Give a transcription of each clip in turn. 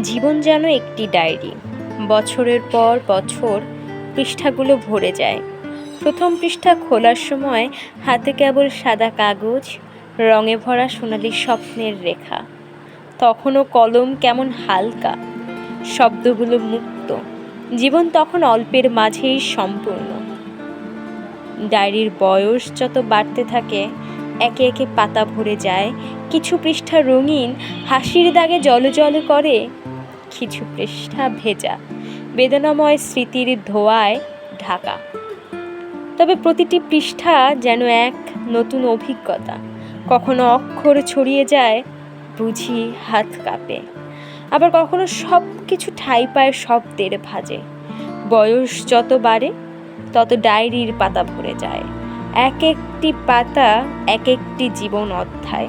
জীবন যেন একটি ডায়েরি। বছরের পর বছর পৃষ্ঠাগুলো ভরে যায়। প্রথম পৃষ্ঠা খোলার সময় হাতে কেবল সাদা কাগজ, রঙে ভরা সোনালি স্বপ্নের রেখা। তখনও কলম কেমন হালকা, শব্দগুলো মুক্ত। জীবন তখন অল্পের মাঝেই সম্পূর্ণ। ডায়েরির বয়স যত বাড়তে থাকে, একে একে পাতা ভরে যায়। কিছু পৃষ্ঠা রঙিন, হাসির দাগে জ্বলে করে। কিছু পৃষ্ঠা ভেজা, বেদনাময় স্মৃতির ধোঁয়ায় ঢাকা। তবে প্রতিটি পৃষ্ঠা যেন এক নতুন অভিজ্ঞতা। কখনো অক্ষর ছড়িয়ে যায়, বুঝি হাত কাঁপে। আবার কখনো সব কিছু ঠাঁই পায় শব্দের ভাঁজে। বয়স যত বাড়ে, তত ডায়েরির পাতা ভরে যায়। এক একটি পাতা এক একটি জীবন অধ্যায়।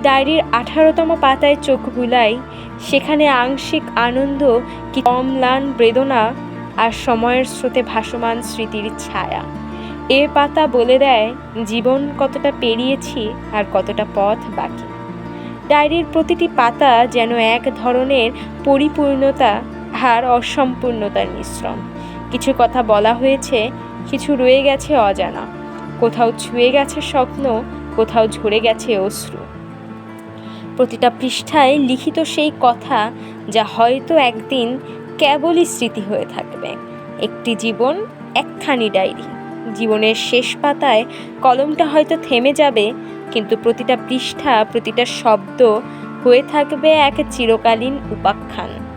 ডায়েরির 18তম পাতায় চোখ বুলাই, সেখানে আংশিক আনন্দ, কি অম্লান বেদনা, আর সময়ের স্রোতে ভাসমান স্মৃতির ছায়া। এ পাতা বলে দেয় জীবন কতটা পেরিয়েছি আর কতটা পথ বাকি। ডায়েরির প্রতিটি পাতা যেন এক ধরনের পরিপূর্ণতা আর অসম্পূর্ণতার মিশ্রণ। কিছু কথা বলা হয়েছে, কিছু রয়ে গেছে অজানা। কোথাও ছুঁয়ে গেছে স্বপ্ন, কোথাও ঝরে গেছে অশ্রু। প্রতিটা পৃষ্ঠায় লিখিত সেই কথা, যা হয়তো একদিন কেবলই স্মৃতি হয়ে থাকবে। একটি জীবন, একখানি ডায়েরি। জীবনের শেষ পাতায় কলমটা হয়তো থেমে যাবে, কিন্তু প্রতিটা পৃষ্ঠা, প্রতিটা শব্দ হয়ে থাকবে এক চিরকালীন উপাখ্যান।